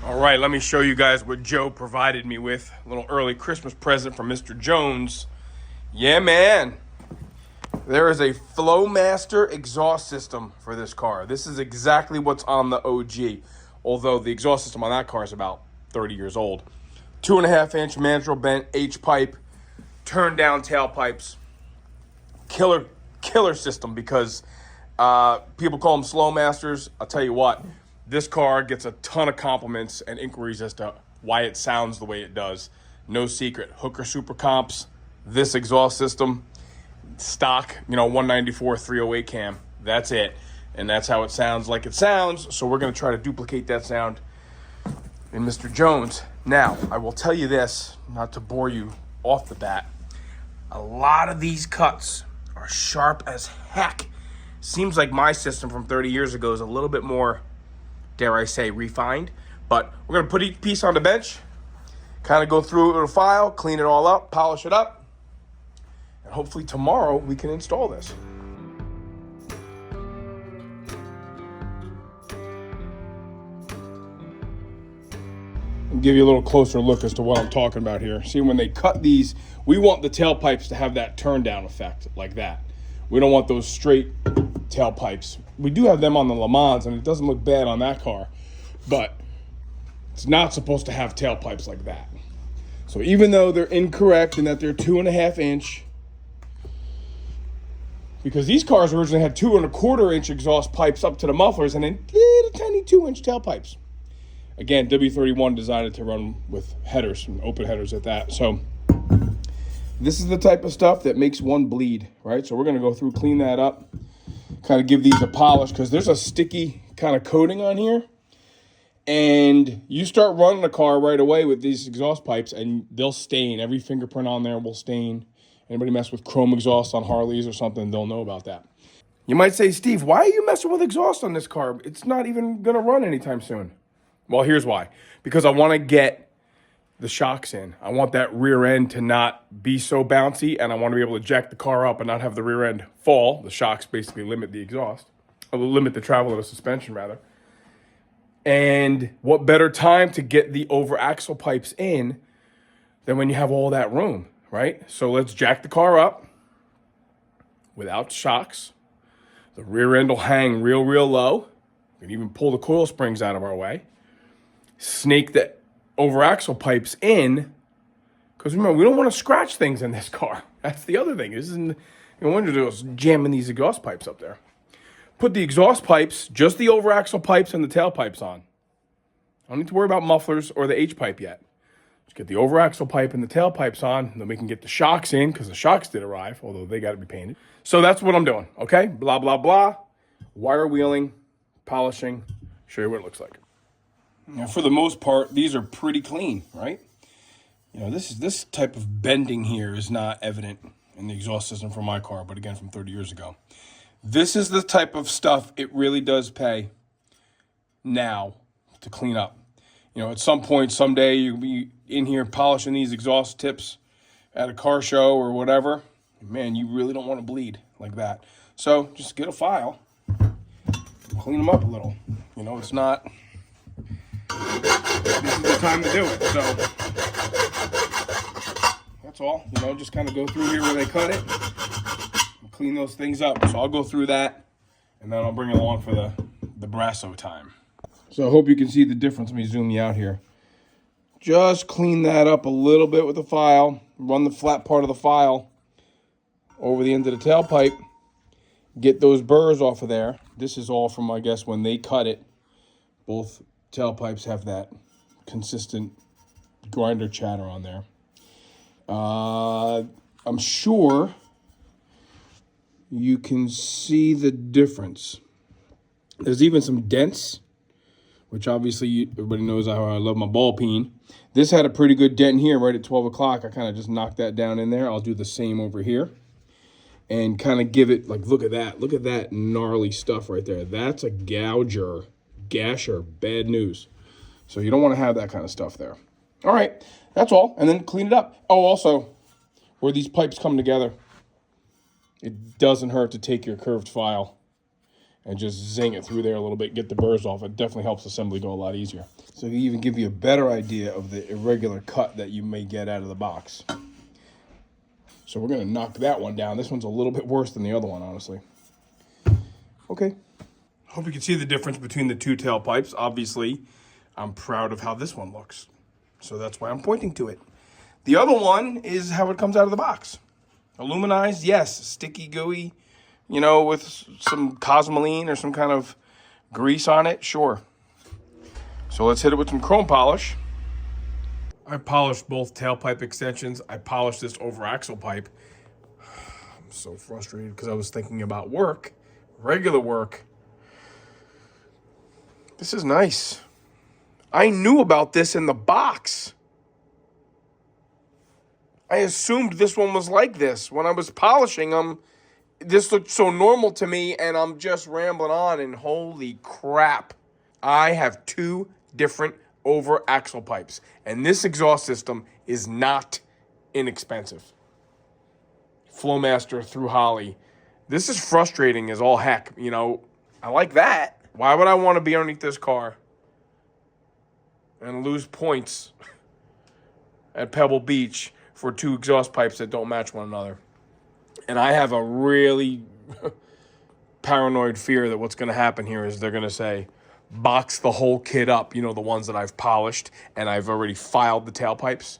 All right, let me show you guys what Joe provided me with. A little early Christmas present from Mr. Jones. Yeah, man. There is a Flowmaster exhaust system for this car. This is exactly what's on the OG, although the exhaust system on that car is about 30 years old. 2.5-inch mandrel bent H-pipe, turn down tailpipes. Killer system because people call them Flowmasters. I'll tell you what, this car gets a ton of compliments and inquiries as to why it sounds the way it does. No secret, Hooker Super Comps, this exhaust system, stock, 194 308 cam. That's it. And that's how it sounds like it sounds. So we're going to try to duplicate that sound in Mr. Jones. Now, I will tell you this, not to bore you off the bat. A lot of these cuts are sharp as heck. Seems like my system from 30 years ago is a little bit more, dare I say, refined. But we're going to put each piece on the bench, kind of go through it with a file, clean it all up, polish it up, and hopefully tomorrow we can install this. I'll give you a little closer look as to what I'm talking about here. See, when they cut these, we want the tailpipes to have that turn down effect like that. We don't want those straight tailpipes. We do have them on the Le Mans, and it doesn't look bad on that car, but it's not supposed to have tailpipes like that. So even though they're incorrect in that they're 2.5-inch, because these cars originally had 2.25-inch exhaust pipes up to the mufflers and then little tiny 2-inch tailpipes. Again, W31 designed it to run with headers, and open headers at that. So this is the type of stuff that makes one bleed, right? So we're going to go through, clean that up, kind of give these a polish, because there's a sticky kind of coating on here. And you start running the car right away with these exhaust pipes, and they'll stain. Every fingerprint on there will stain. Anybody mess with chrome exhaust on Harleys or something, they'll know about that. You might say, Steve, why are you messing with exhaust on this car? It's not even going to run anytime soon. Well, here's why. Because I want to get the shocks in. I want that rear end to not be so bouncy, and I want to be able to jack the car up and not have the rear end fall. The shocks basically limit the exhaust, or limit the travel of the suspension, rather. And what better time to get the over axle pipes in than when you have all that room, right? So let's jack the car up without shocks. The rear end will hang real low. We can even pull the coil springs out of our way. Snake the over axle pipes in, because remember, we don't want to scratch things in this car. That's the other thing. This isn't, no wonder they're jamming these exhaust pipes up there. Put the exhaust pipes, just the over axle pipes and the tailpipes on. I don't need to worry about mufflers or the H pipe yet. Just get the over axle pipe and the tailpipes on, and then we can get the shocks in, because the shocks did arrive, although they got to be painted. So that's what I'm doing, okay? Blah, blah, blah. Wire wheeling, polishing, show you what it looks like. Now, for the most part, these are pretty clean, right? This type of bending here is not evident in the exhaust system for my car, but again, from 30 years ago. This is the type of stuff it really does pay now to clean up. At some point, someday, you'll be in here polishing these exhaust tips at a car show or whatever. Man, you really don't want to bleed like that. So just get a file, clean them up a little. It's not... This is the time to do it. So that's all. Just kind of go through here where they cut it and clean those things up. So I'll go through that, and then I'll bring it along for the Brasso time. So I hope you can see the difference. Let me zoom you out here. Just clean that up a little bit with the file. Run the flat part of the file over the end of the tailpipe. Get those burrs off of there. This is all from, I guess, when they cut it. Both tailpipes have that consistent grinder chatter on there. I'm sure you can see the difference. There's even some dents, which obviously everybody knows how I love my ball peen. This had a pretty good dent here right at 12 o'clock. I kind of just knocked that down in there. I'll do the same over here and kind of give it, like, look at that. Look at that gnarly stuff right there. That's a gasher, bad news. So you don't want to have that kind of stuff there. All right, that's all. And then clean it up. Oh, also, where these pipes come together, it doesn't hurt to take your curved file and just zing it through there a little bit, get the burrs off. It definitely helps assembly go a lot easier. So it even give you a better idea of the irregular cut that you may get out of the box. So we're gonna knock that one down. This one's a little bit worse than the other one, honestly. Okay. Hope you can see the difference between the two tailpipes. Obviously, I'm proud of how this one looks. So that's why I'm pointing to it. The other one is how it comes out of the box. Aluminized, yes. Sticky, gooey, you know, with some cosmoline or some kind of grease on it, sure. So let's hit it with some chrome polish. I polished both tailpipe extensions. I polished this over axle pipe. I'm so frustrated because I was thinking about work, regular work. This is nice. I knew about this in the box. I assumed this one was like this. When I was polishing them, this looked so normal to me, and I'm just rambling on, and holy crap. I have two different over axle pipes, and this exhaust system is not inexpensive. Flowmaster through Holley. This is frustrating as all heck. You know, I like that. Why would I want to be underneath this car and lose points at Pebble Beach for two exhaust pipes that don't match one another? And I have a really paranoid fear that what's going to happen here is they're going to say, box the whole kit up, you know, the ones that I've polished and I've already filed the tailpipes,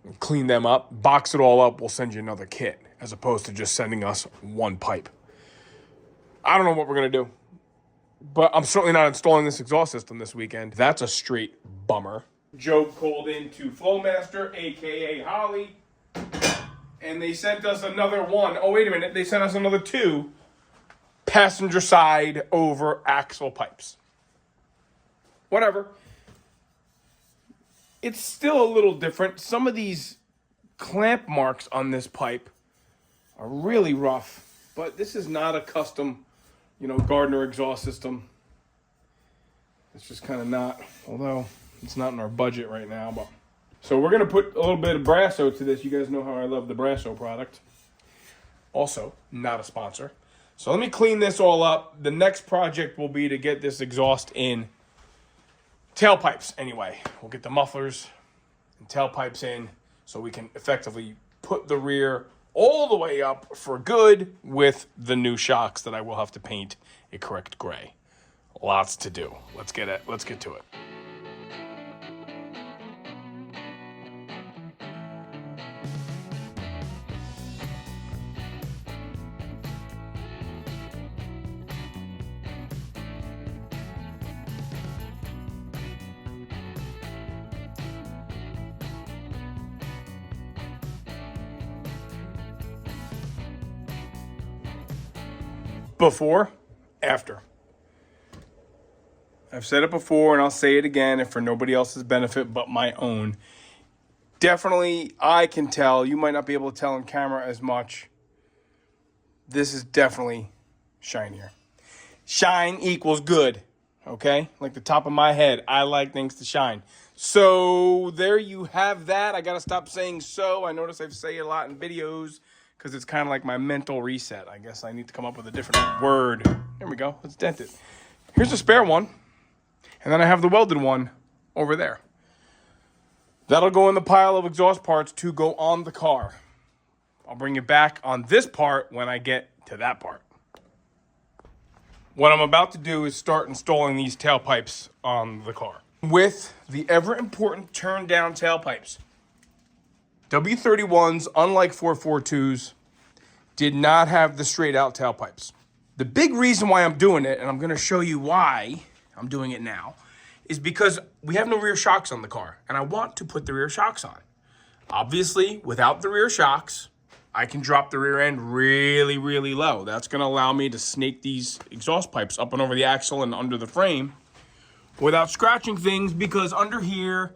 and clean them up, box it all up, we'll send you another kit, as opposed to just sending us one pipe. I don't know what we're going to do, but I'm certainly not installing this exhaust system this weekend. That's a straight bummer. Joe called into Flowmaster, a.k.a. Holley, and they sent us another one. Oh, wait a minute. They sent us another two passenger side over axle pipes. Whatever. It's still a little different. Some of these clamp marks on this pipe are really rough, but this is not a custom, you know, Gardner exhaust system. It's just kind of not, although it's not in our budget right now. But so we're going to put a little bit of Brasso to this. You guys know how I love the Brasso product. Also, not a sponsor. So let me clean this all up. The next project will be to get this exhaust in tailpipes anyway. We'll get the mufflers and tailpipes in so we can effectively put the rear all the way up for good with the new shocks that I will have to paint a correct gray. Lots to do. Let's get to it. Before, after. I've said it before and I'll say it again, and for nobody else's benefit but my own. Definitely, I can tell. You might not be able to tell on camera as much. This is definitely shinier. Shine equals good, okay? Like the top of my head, I like things to shine. So there you have that. I got to stop saying so. I notice I say it a lot in videos, because it's kind of like my mental reset. I guess I need to come up with a different word. There we go. Let's dent it. Here's a spare one. And then I have the welded one over there. That'll go in the pile of exhaust parts to go on the car. I'll bring it back on this part when I get to that part. What I'm about to do is start installing these tailpipes on the car. With the ever-important turn-down tailpipes. W31s, unlike 442s, did not have the straight-out tailpipes. The big reason why I'm doing it, and I'm going to show you why I'm doing it now, is because we have no rear shocks on the car, and I want to put the rear shocks on. Obviously, without the rear shocks, I can drop the rear end really, really low. That's going to allow me to snake these exhaust pipes up and over the axle and under the frame without scratching things, because under here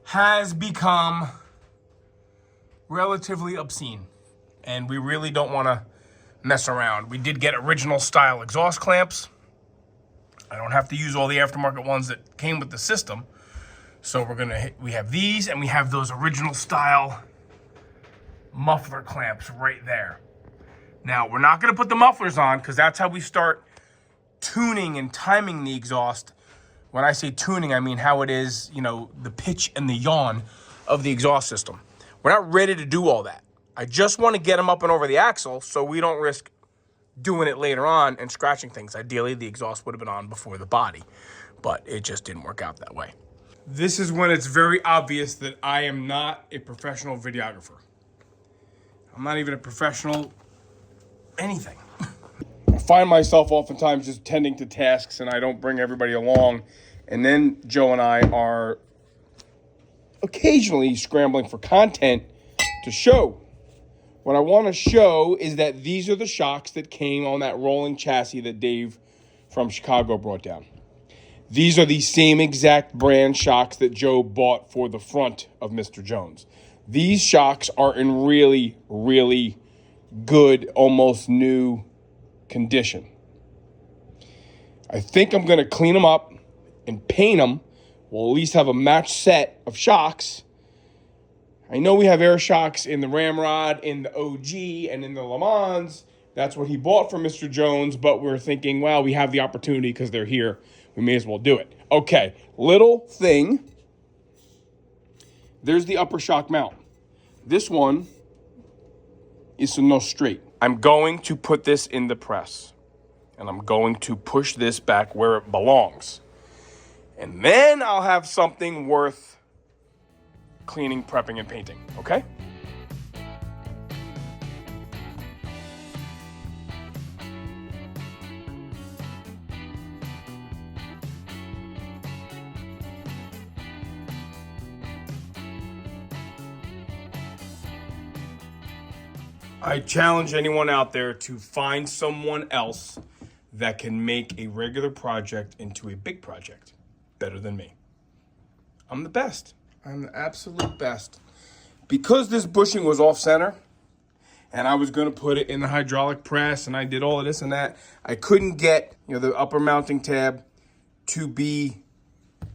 has become relatively obscene, and we really don't want to mess around. We did get original style exhaust clamps. I don't have to use all the aftermarket ones that came with the system. So we have these, and we have those original style muffler clamps right there. Now, we're not gonna put the mufflers on because that's how we start tuning and timing the exhaust. When I say tuning, I mean how it is, you know, the pitch and the yaw of the exhaust system. We're not ready to do all that. I just want to get them up and over the axle so we don't risk doing it later on and scratching things. Ideally, the exhaust would have been on before the body, but it just didn't work out that way. This is when it's very obvious that I am not a professional videographer. I'm not even a professional anything. I find myself oftentimes just tending to tasks and I don't bring everybody along. And then Joe and I are occasionally scrambling for content to show. What I want to show is that these are the shocks that came on that rolling chassis that Dave from Chicago brought down. These are the same exact brand shocks that Joe bought for the front of Mr. Jones. These shocks are in really, really good, almost new condition. I think I'm going to clean them up and paint them. We'll at least have a matched set of shocks. I know we have air shocks in the Ramrod, in the OG, and in the Le Mans. That's what he bought from Mr. Jones, but we're thinking, well, we have the opportunity because they're here. We may as well do it. Okay, little thing. There's the upper shock mount. This one is no straight. I'm going to put this in the press, and I'm going to push this back where it belongs. And then I'll have something worth cleaning, prepping, and painting, okay? I challenge anyone out there to find someone else that can make a regular project into a big project better than me. I'm the best. I'm the absolute best. Because this bushing was off center and I was going to put it in the hydraulic press and I did all of this and that, I couldn't get, the upper mounting tab to be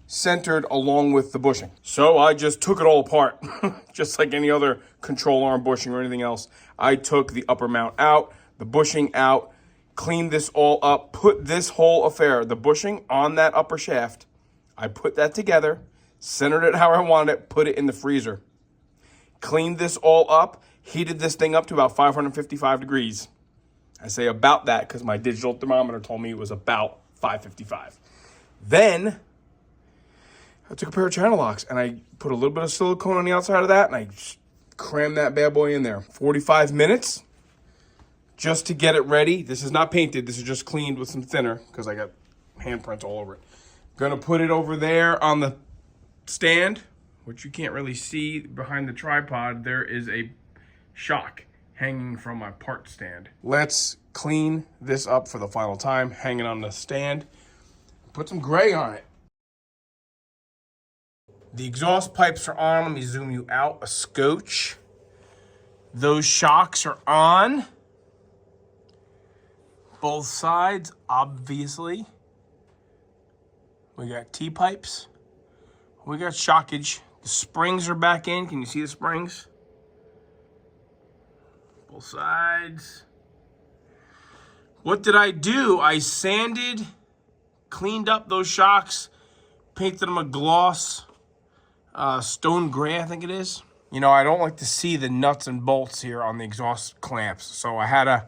centered along with the bushing. So I just took it all apart, just like any other control arm bushing or anything else. I took the upper mount out, the bushing out, cleaned this all up, put this whole affair, the bushing on that upper shaft, I put that together, centered it how I wanted it, put it in the freezer. Cleaned this all up, heated this thing up to about 555 degrees. I say about that because my digital thermometer told me it was about 555. Then I took a pair of channel locks and I put a little bit of silicone on the outside of that and I crammed that bad boy in there. 45 minutes just to get it ready. This is not painted. This is just cleaned with some thinner because I got handprints all over it. Gonna put it over there on the stand, which you can't really see behind the tripod. There is a shock hanging from my part stand. Let's clean this up for the final time, hanging on the stand. Put some gray on it. The exhaust pipes are on. Let me zoom you out a scotch. Those shocks are on. Both sides, obviously. We got T-pipes. We got shockage. The springs are back in. Can you see the springs? Both sides. What did I do? I sanded, cleaned up those shocks, painted them a gloss, stone gray, I think it is. I don't like to see the nuts and bolts here on the exhaust clamps, so I had to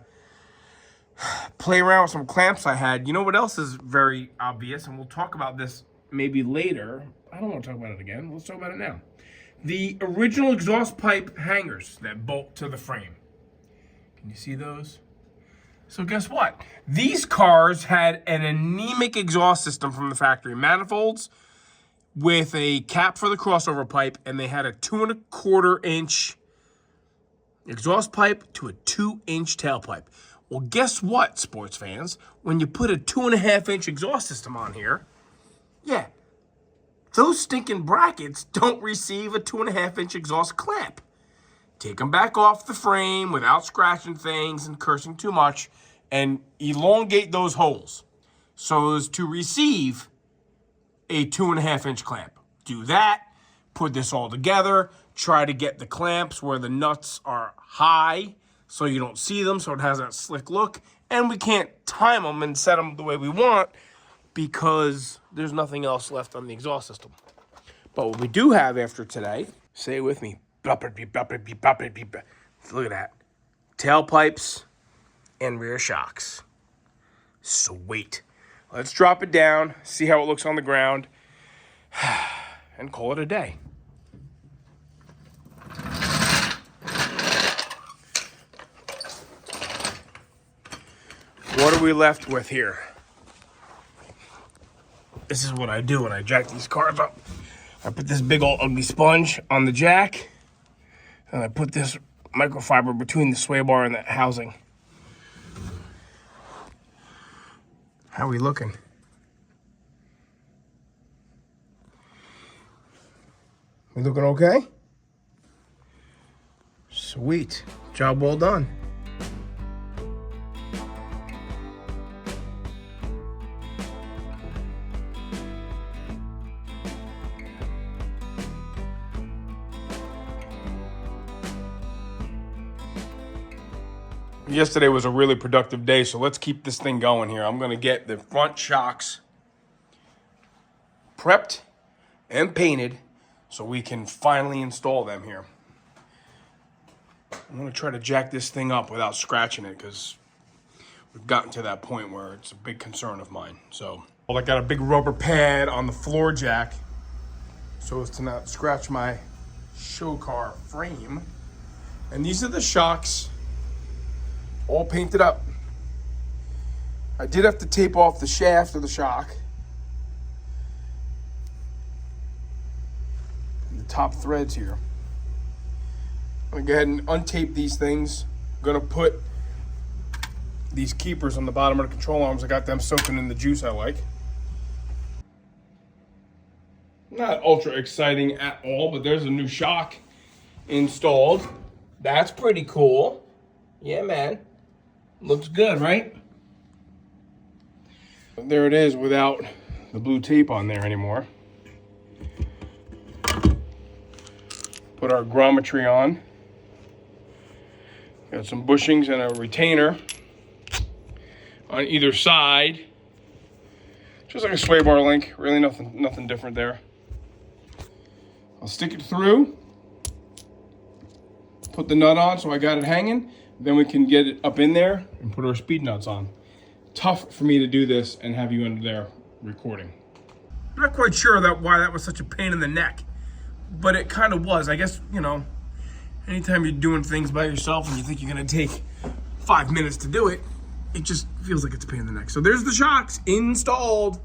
play around with some clamps I had. You know what else is very obvious, and we'll talk about this maybe later. I don't want to talk about it again. Let's talk about it now. The original exhaust pipe hangers that bolt to the frame. Can you see those? So guess what? These cars had an anemic exhaust system from the factory. Manifolds with a cap for the crossover pipe, and they had a 2 1/4 inch exhaust pipe to a 2-inch tailpipe. Well, guess what, sports fans? When you put a 2.5 inch exhaust system on here, yeah, those stinking brackets don't receive a 2.5 inch exhaust clamp. Take them back off the frame without scratching things and cursing too much, and elongate those holes so as to receive a 2.5 inch clamp. Do that, put this all together, try to get the clamps where the nuts are high so you don't see them, so it has that slick look. And we can't time them and set them the way we want because there's nothing else left on the exhaust system. But what we do have after today, say it with me, look at that. Tailpipes and rear shocks. Sweet. Let's drop it down, see how it looks on the ground, and call it a day. What are we left with here? This is what I do when I jack these cars up. I put this big old ugly sponge on the jack, and I put this microfiber between the sway bar and the housing. How are we looking? We looking okay? Sweet. Job well done. Yesterday was a really productive day, so let's keep this thing going here. I'm going to get the front shocks prepped and painted so we can finally install them here. I'm going to try to jack this thing up without scratching it because we've gotten to that point where it's a big concern of mine. So, I got a big rubber pad on the floor jack so as to not scratch my show car frame. And these are the shocks, all painted up. I did have to tape off the shaft of the shock. And the top threads here. I'm gonna go ahead and untape these things. I'm gonna put these keepers on the bottom of the control arms. I got them soaking in the juice I like. Not ultra exciting at all, but there's a new shock installed. That's pretty cool. Yeah, man. Looks good, right? There it is without the blue tape on there anymore. Put our grommetry on. Got some bushings and a retainer on either side. Just like a sway bar link. Really nothing different there. I'll stick it through. Put the nut on so I got it hanging. Then we can get it up in there and put our speed nuts on. Tough for me to do this and have you under there recording. I'm not quite sure why that was such a pain in the neck, but it kind of was. I guess, you know, anytime you're doing things by yourself and you think you're gonna take 5 minutes to do it, it just feels like it's a pain in the neck. So there's the shocks installed.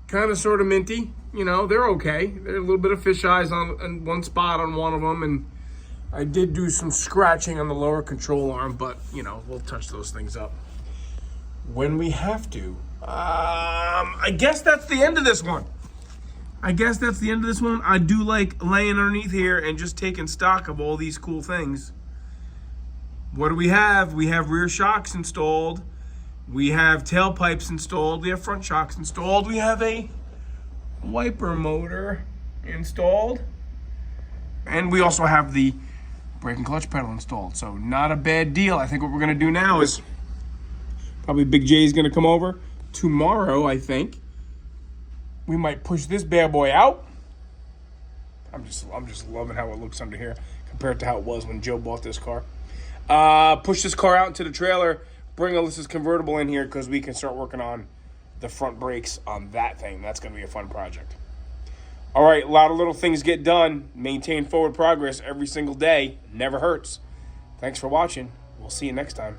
Kind of sort of minty, you know, they're okay. There's a little bit of fish eyes on one spot on one of them, and I did do some scratching on the lower control arm, but, you know, we'll touch those things up when we have to. I guess that's the end of this one. I do like laying underneath here and just taking stock of all these cool things. What do we have? We have rear shocks installed. We have tailpipes installed. We have front shocks installed. We have a wiper motor installed. And we also have the brake and clutch pedal installed. So not a bad deal. I think what we're gonna do now is probably Big J's gonna come over tomorrow, I think. We might push this bad boy out. I'm just loving how it looks under here compared to how it was when Joe bought this car. Push this car out into the trailer, bring Alyssa's convertible in here because we can start working on the front brakes on that thing. That's gonna be a fun project. All right, a lot of little things get done. Maintain forward progress every single day. Never hurts. Thanks for watching. We'll see you next time.